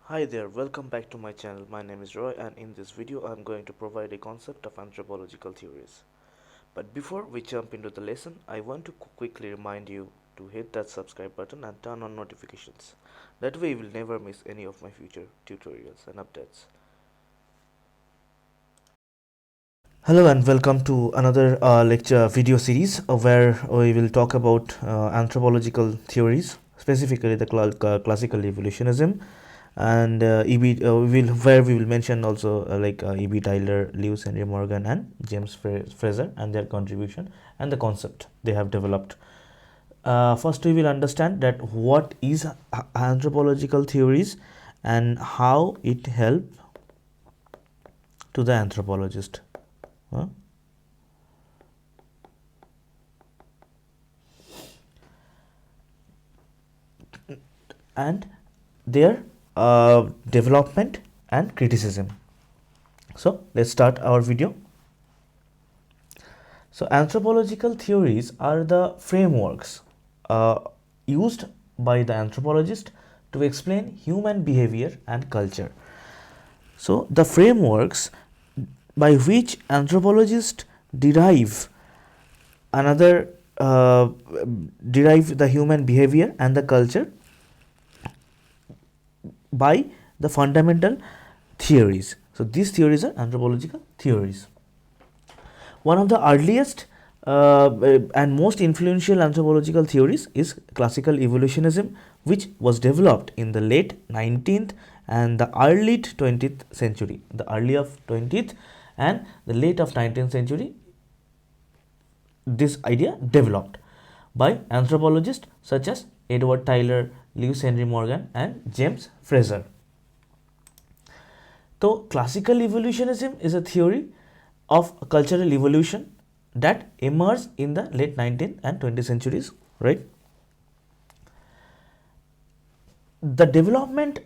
Hi there, welcome back to my channel. My name is Roy, and in this video I am going to provide a concept of anthropological theories. But before we jump into the lesson, I want to quickly remind you to hit that subscribe button and turn on notifications. That way you will never miss any of my future tutorials and updates. Hello and welcome to another lecture video series where we will talk about anthropological theories, specifically the classical evolutionism, and we will mention also E.B. Tylor, Lewis Henry Morgan, and James Frazer and their contribution and the concept they have developed. First, we will understand that what is anthropological theories and how it help to the anthropologist. Huh? And their development and criticism. So let's start our video. So anthropological theories are the frameworks used by the anthropologist to explain human behavior and culture. So the frameworks by which anthropologists derive another derive the human behavior and the culture by the fundamental theories. So these theories are anthropological theories. One of the earliest and most influential anthropological theories is classical evolutionism, which was developed in the late 19th and the early 20th century. The early of 20th and the late of 19th century, this idea developed by anthropologists such as Edward Tylor, Lewis Henry Morgan, and James Frazer. So classical evolutionism is a theory of cultural evolution that emerged in the late 19th and 20th centuries, right? The development,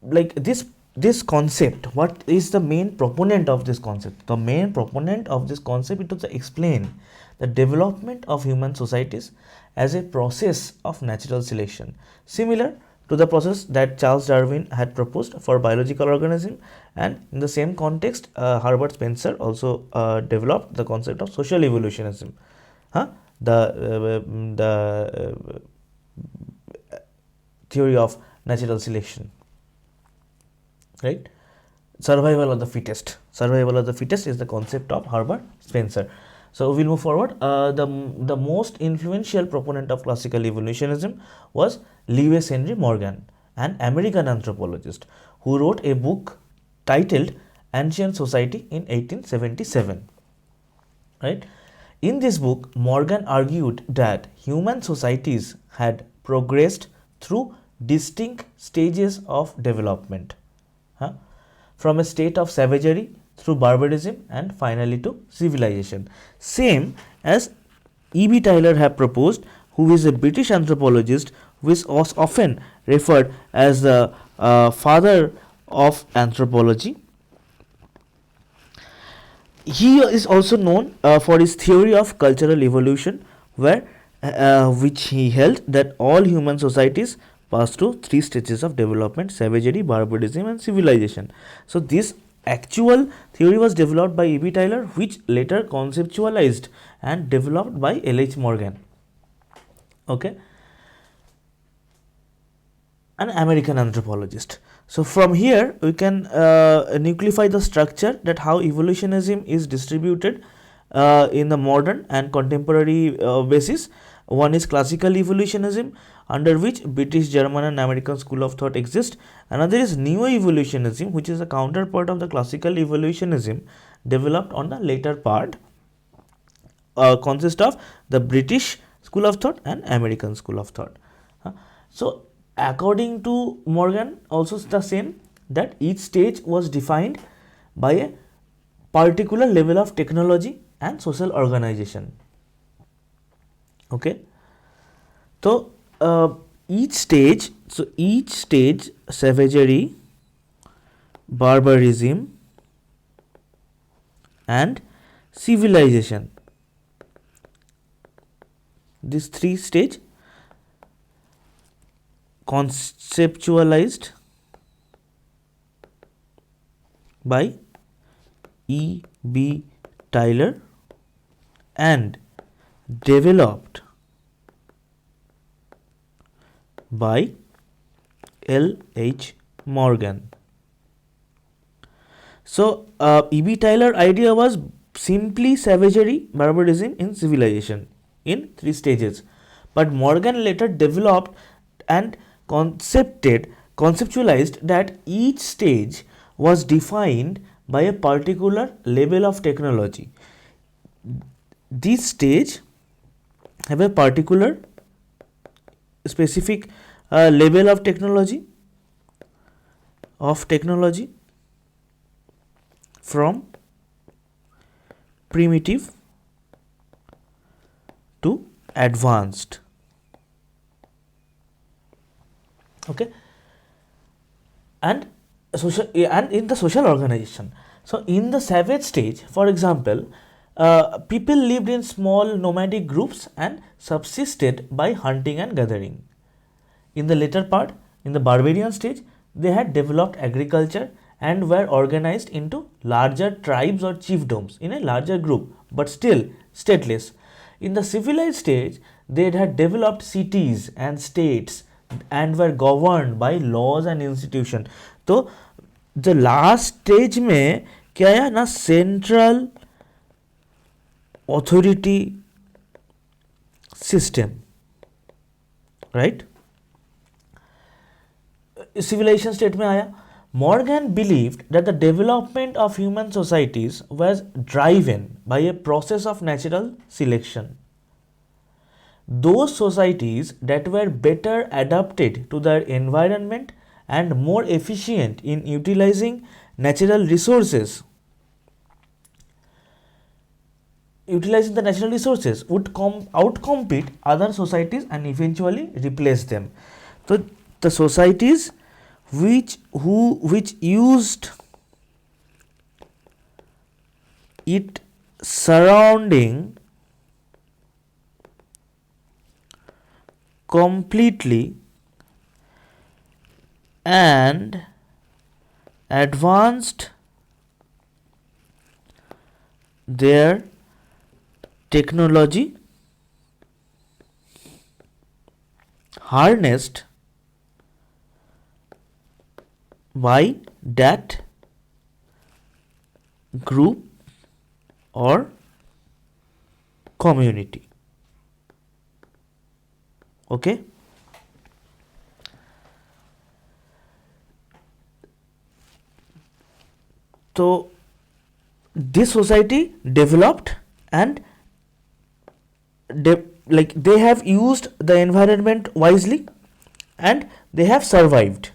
like this concept, what is the main proponent of this concept? The main proponent of this concept is to explain the development of human societies as a process of natural selection, similar to the process that Charles Darwin had proposed for biological organism. And in the same context, Herbert Spencer also developed the concept of social evolutionism, the theory of natural selection, right? Survival of the fittest. Survival of the fittest is the concept of Herbert Spencer. So we'll move forward. The most influential proponent of classical evolutionism was Lewis Henry Morgan, an American anthropologist who wrote a book titled Ancient Society in 1877. Right? In this book, Morgan argued that human societies had progressed through distinct stages of development, from a state of savagery through barbarism and finally to civilization, same as E.B. Tylor have proposed, who is a British anthropologist who is often referred as the father of anthropology. He is also known for his theory of cultural evolution, which he held that all human societies pass through three stages of development: savagery, barbarism, and civilization. So this actual theory was developed by E.B. Tylor, which later conceptualized and developed by L.H. Morgan. Okay, an American anthropologist. So from here we can nucleify the structure that how evolutionism is distributed in the modern and contemporary basis. One is classical evolutionism, under which British, German, and American school of thought exist. Another is neo-evolutionism, which is a counterpart of the classical evolutionism developed on the later part, consist of the British school of thought and American school of thought. So according to Morgan, also the same, that each stage was defined by a particular level of technology and social organization. Okay, so each stage, savagery, barbarism, and civilization, these three stage conceptualized by E.B. Tylor and developed by L.H. Morgan. So, E.B. Tylor idea was simply savagery, barbarism in civilization in 3 stages. But Morgan later developed and conceptualized that each stage was defined by a particular level of technology. This stage have a particular specific level of technology from primitive to advanced. Okay, and in the social organization. So in the savage stage, for example, people lived in small nomadic groups and subsisted by hunting and gathering. In the later part, in the barbarian stage, they had developed agriculture and were organized into larger tribes or chiefdoms in a larger group, but still stateless. In the civilized stage, they had developed cities and states and were governed by laws and institutions. तो the last stage में क्या है ना, central authority system, right? Civilization state में आया. Morgan believed that the development of human societies was driven by a process of natural selection. Those societies that were better adapted to their environment and more efficient in utilizing natural resources would outcompete other societies and eventually replace them. So the societies which used it surrounding completely and advanced their technology, harnessed by that group or community. Okay. So this society developed and they have used the environment wisely and they have survived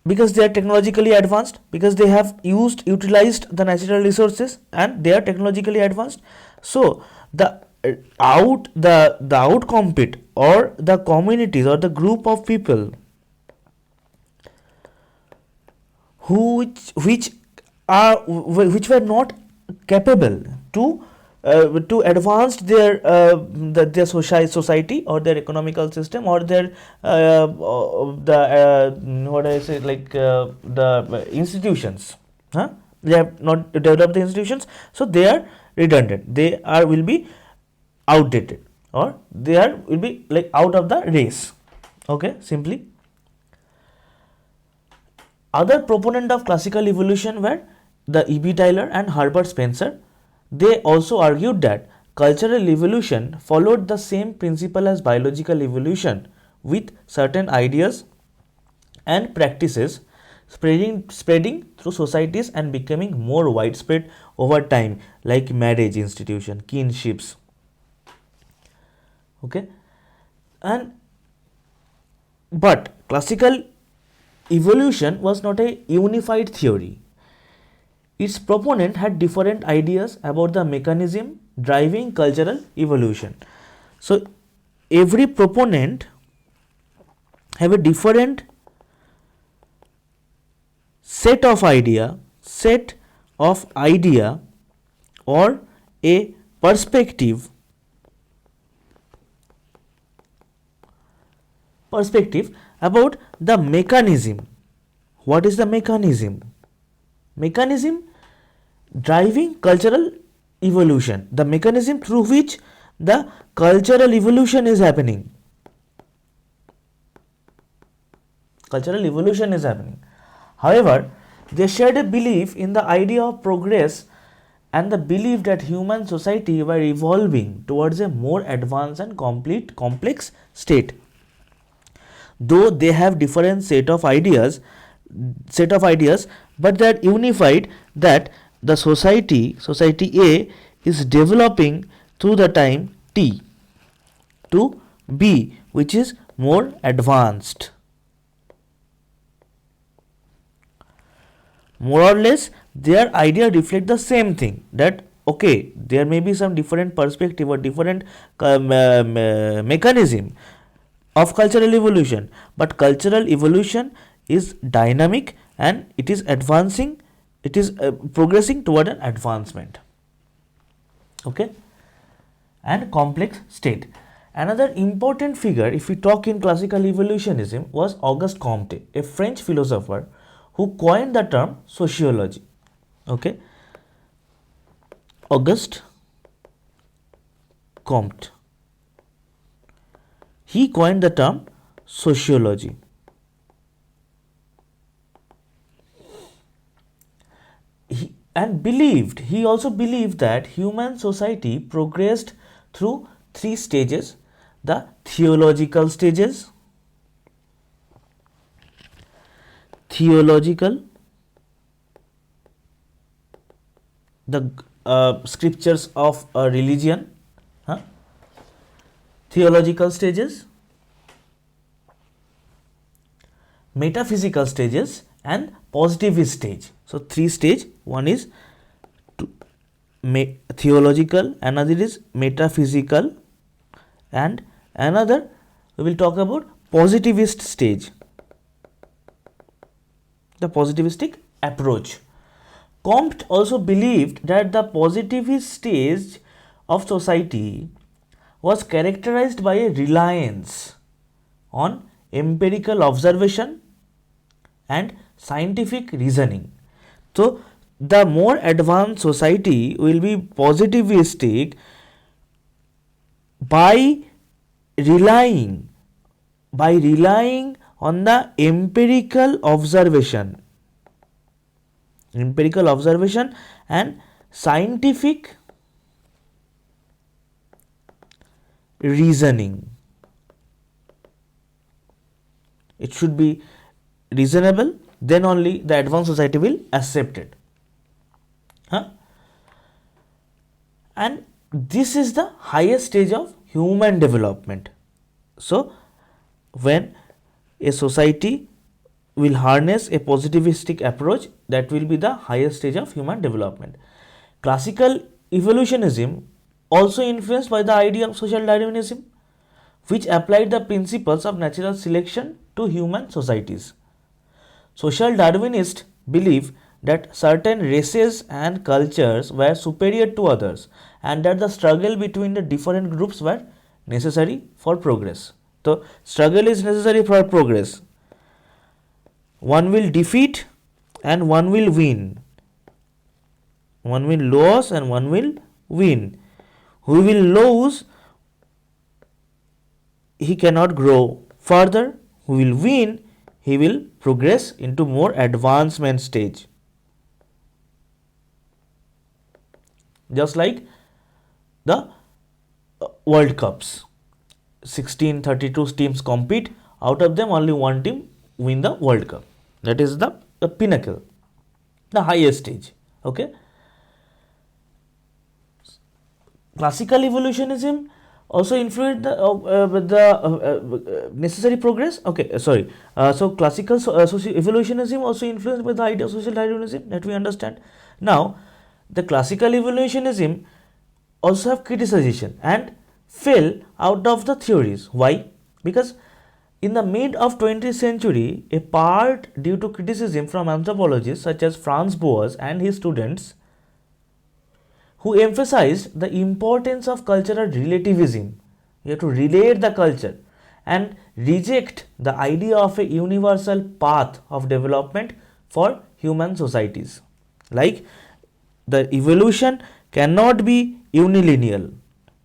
because they are technologically advanced, because they have utilized the natural resources and they are technologically advanced. So the outcompete or the communities or the group of people which were not capable to advance their society or their economical system or their the institutions. They have not developed the institutions, so they are redundant. They will be outdated, or they will be like out of the race. Okay, simply. Other proponent of classical evolution were the E.B. Tylor and Herbert Spencer. They also argued that cultural evolution followed the same principle as biological evolution, with certain ideas and practices spreading through societies and becoming more widespread over time, like marriage institution, kinships. Okay, but classical evolution was not a unified theory. Its proponent had different ideas about the mechanism driving cultural evolution. So every proponent have a different set of idea or a perspective about the mechanism. What is the mechanism? mechanism driving cultural evolution, the mechanism through which the cultural evolution is happening. Cultural evolution is happening. However, they shared a belief in the idea of progress and the belief that human society were evolving towards a more advanced and complex state. Though they have different set of ideas, but they are unified that the society A is developing through the time T to B, which is more advanced. More or less, their idea reflect the same thing, that okay, there may be some different perspective or different mechanism of cultural evolution, but cultural evolution is dynamic and it is advancing, it is progressing toward an advancement, okay, and complex state. Another important figure, if we talk in classical evolutionism, was Auguste Comte, a French philosopher who coined the term sociology, okay. Auguste Comte, he coined the term sociology. He also believed that human society progressed through three stages: the theological stages, the scriptures of a religion, theological stages, metaphysical stages, and positivist stage. So three stage, one is theological, another is metaphysical, and another we will talk about positivist stage, the positivistic approach. Comte also believed that the positivist stage of society was characterized by a reliance on empirical observation and scientific reasoning. So, the more advanced society will be positivistic by relying on the empirical observation and scientific reasoning. It should be reasonable, then only the advanced society will accept it. And this is the highest stage of human development. So, when a society will harness a positivistic approach, that will be the highest stage of human development. Classical evolutionism also influenced by the idea of social Darwinism, which applied the principles of natural selection to human societies. Social Darwinists believe that certain races and cultures were superior to others and that the struggle between the different groups were necessary for progress. So, struggle is necessary for progress. One will defeat and one will win. One will lose and one will win. Who will lose, he cannot grow further. Who will win, he will progress into more advancement stage. Just like the World Cups, 1632 teams compete, out of them only one team win the World Cup. That is the pinnacle, the highest stage, okay. Classical evolutionism also influenced the necessary progress. Okay, sorry. So classical evolutionism also influenced by the idea of social Darwinism, that we understand. Now, the classical evolutionism also have criticization and fell out of the theories. Why? Because in the mid of 20th century, a part due to criticism from anthropologists such as Franz Boas and his students, who emphasized the importance of cultural relativism. You have to relate the culture and reject the idea of a universal path of development for human societies. Like the evolution cannot be unilineal.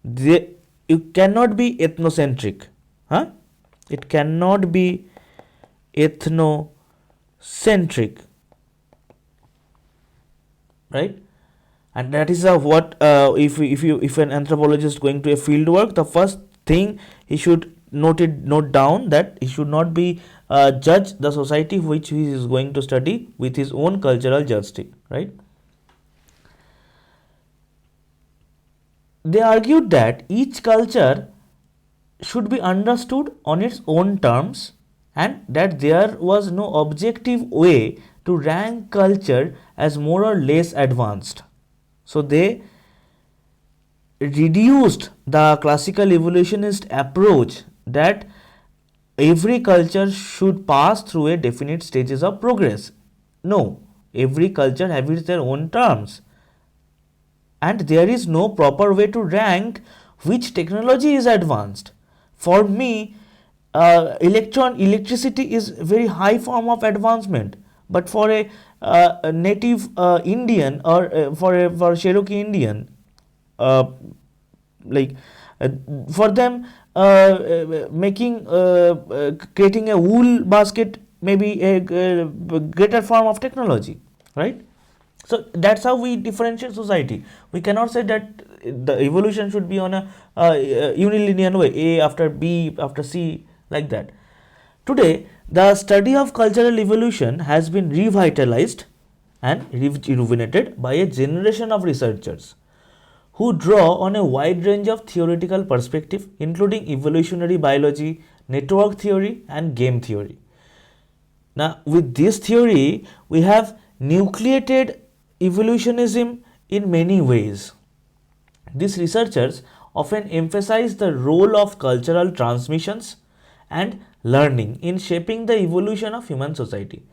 It cannot be ethnocentric. Huh? It cannot be ethnocentric, right? And that is what if an anthropologist going to a field work, the first thing he should note down that he should not be judge the society which he is going to study with his own cultural yardstick, right? They argued that each culture should be understood on its own terms and that there was no objective way to rank culture as more or less advanced. So they reduced the classical evolutionist approach that every culture should pass through a definite stages of progress. No, every culture has their own terms and there is no proper way to rank which technology is advanced. For me, electricity is very high form of advancement, but for a native Indian or for Cherokee Indian, uh, like uh, for them creating a wool basket may be a greater form of technology, right? So that's how we differentiate society. We cannot say that the evolution should be on a unilinear way, A after B after C, like that. Today, the study of cultural evolution has been revitalized and rejuvenated by a generation of researchers who draw on a wide range of theoretical perspective, including evolutionary biology, network theory, and game theory. Now, with this theory, we have nucleated evolutionism in many ways. These researchers often emphasize the role of cultural transmissions and learning in shaping the evolution of human society,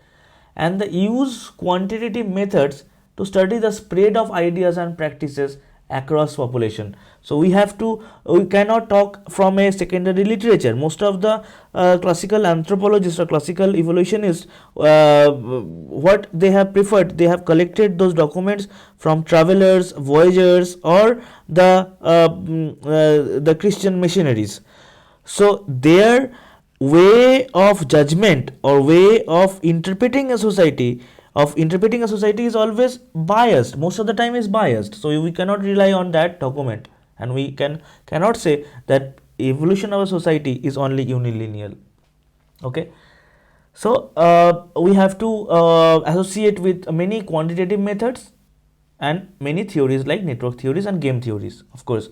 and they use quantitative methods to study the spread of ideas and practices across population. So we cannot talk from a secondary literature. Most of the classical anthropologists or classical evolutionists, what they have preferred, they have collected those documents from travelers, voyagers, or the Christian missionaries. So their way of judgment or way of interpreting a society is always biased, most of the time is biased. So we cannot rely on that document, and we cannot say that evolution of a society is only unilineal. Okay, so we have to associate with many quantitative methods and many theories like network theories and game theories, of course.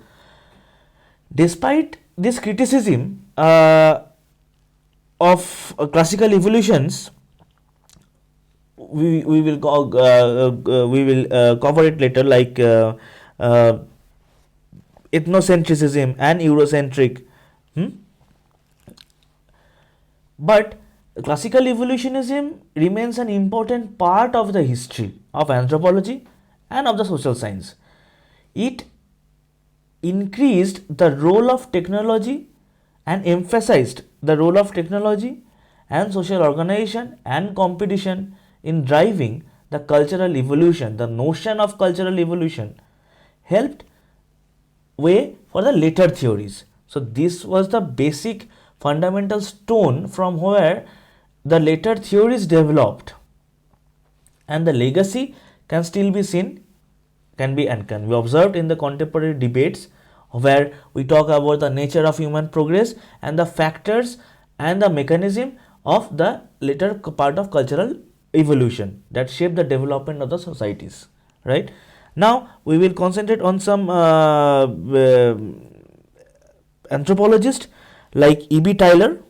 Despite this criticism of classical evolutions, we will cover it later, like ethnocentrism and Eurocentric. But classical evolutionism remains an important part of the history of anthropology and of the social science. It increased the role of technology and emphasized the role of technology and social organization and competition in driving the cultural evolution. The notion of cultural evolution helped way for the later theories. So this was the basic fundamental stone from where the later theories developed, and the legacy can still be seen, can be observed in the contemporary debates where we talk about the nature of human progress and the factors and the mechanism of the later part of cultural evolution that shape the development of the societies, right? Now we will concentrate on some anthropologists like E.B. Tylor,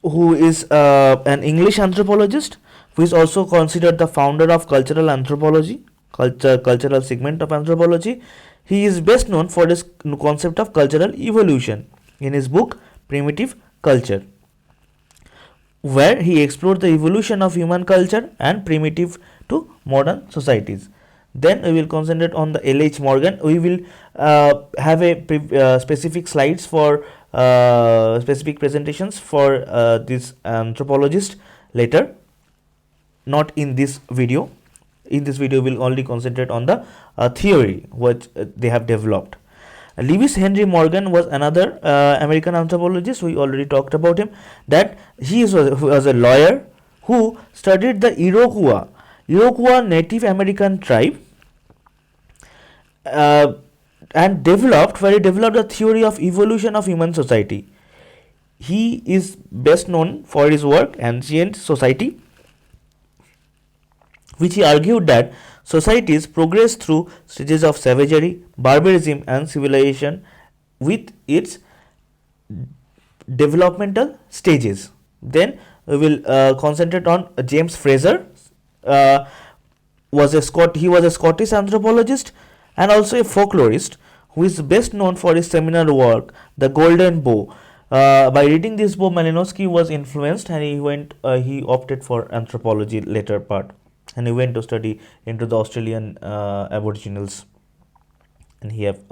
who is an English anthropologist, who is also considered the founder of cultural anthropology, cultural segment of anthropology. He is best known for his concept of cultural evolution in his book Primitive Culture, where he explored the evolution of human culture and primitive to modern societies. Then we will concentrate on the L.H. Morgan. We will have a specific slides for specific presentations for this anthropologist later, not in this video. In this video, we'll only concentrate on the theory which they have developed. Lewis Henry Morgan was another American anthropologist. We already talked about him. That he was a lawyer who studied the Iroquois Native American tribe, and developed the theory of evolution of human society. He is best known for his work Ancient Society, which he argued that societies progress through stages of savagery, barbarism, and civilization with its developmental stages. Then we will concentrate on James Frazer. He was a Scottish anthropologist and also a folklorist who is best known for his seminal work, The Golden Bough. By reading this book, Malinowski was influenced, and he opted for anthropology later part, and he went to study into the Australian Aboriginals, and he have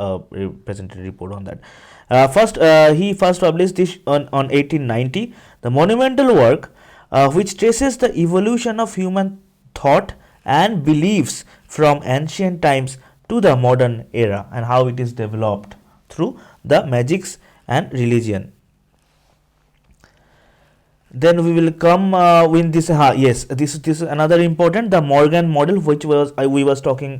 presented a report on that. He first published this on 1890, the monumental work which traces the evolution of human thought and beliefs from ancient times to the modern era, and how it is developed through the magics and religion. Then we will come with this. Yes, this is another important, the Morgan model, which was we was talking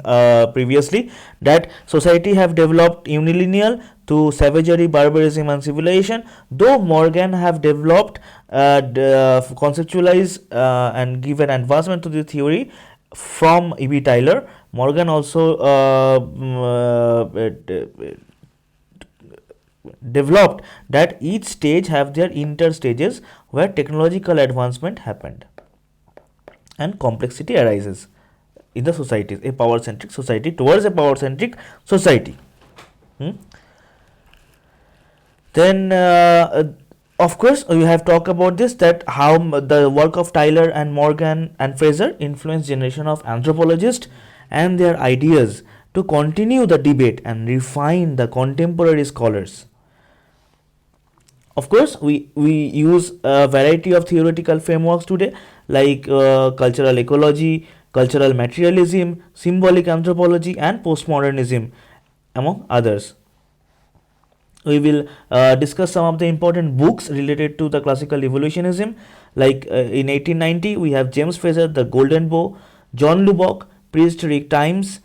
previously, that society have developed unilineal to savagery, barbarism, and civilization. Though Morgan have developed, conceptualized, and given advancement to the theory from E.B. Tylor, Morgan also developed that each stage have their interstages where technological advancement happened and complexity arises in the societies, a power centric society towards a power centric society. Then of course we have talked about this, that how the work of Tylor and Morgan and Frazer influenced generation of anthropologists and their ideas to continue the debate and refine the contemporary scholars. Of course, we use a variety of theoretical frameworks today, like cultural ecology, cultural materialism, symbolic anthropology, and postmodernism, among others. We will discuss some of the important books related to the classical evolutionism, like in 1890 we have James Frazer, The Golden Bough, John Lubbock, Prehistoric Times,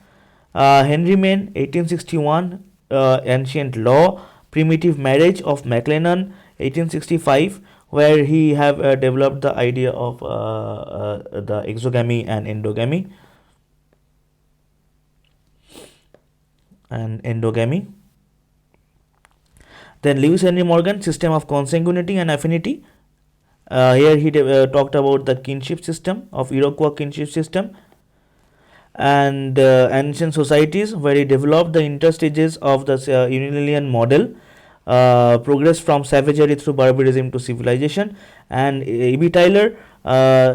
Henry Maine, 1861, Ancient Law, Primitive Marriage of MacLennan, 1865, where he have developed the idea of the exogamy and endogamy. Then Lewis Henry Morgan, System of Consanguinity and Affinity. Here he talked about the kinship system of Iroquois kinship system, and ancient societies, where he developed the interstages of the unilineal model, progress from savagery through barbarism to civilization, and E.B. Tylor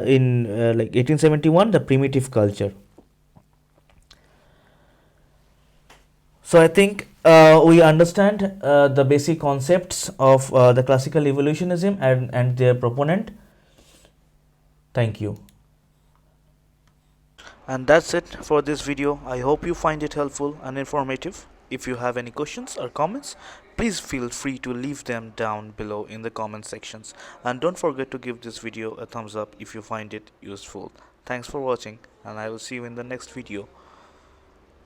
in like 1871, the primitive culture. So I think we understand the basic concepts of the classical evolutionism and their proponent. Thank you. And that's it for this video. I hope you find it helpful and informative. If you have any questions or comments, please feel free to leave them down below in the comment sections, and don't forget to give this video a thumbs up if you find it useful. Thanks for watching, and I will see you in the next video.